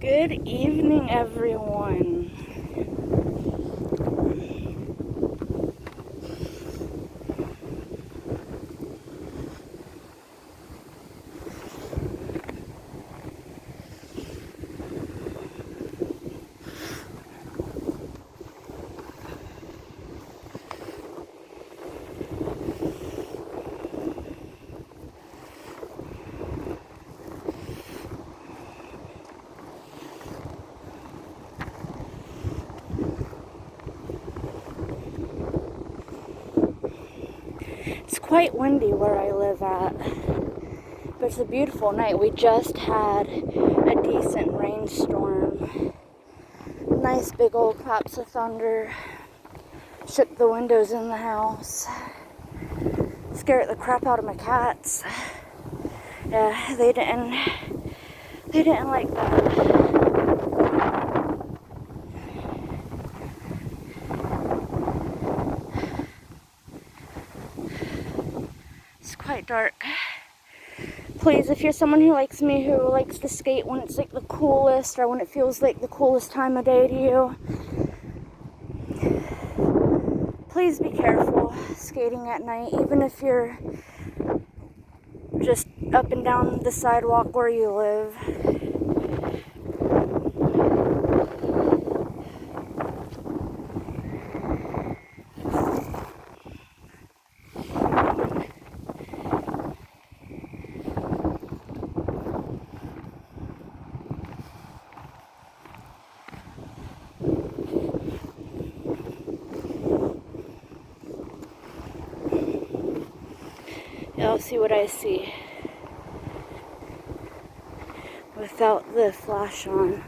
Good evening, everyone. It's quite windy where I live at, but it's a beautiful night. We just had a decent rainstorm. Nice big old claps of thunder. Shook the windows in the house. Scared the crap out of my cats. Yeah, they didn't like that. It's quite dark. Please, if you're someone who likes me, who likes to skate when it's like the coolest or when it feels like the coolest time of day to you, please be careful skating at night, even if you're just up and down the sidewalk where you live. Yeah, I'll see what I see without the flash on.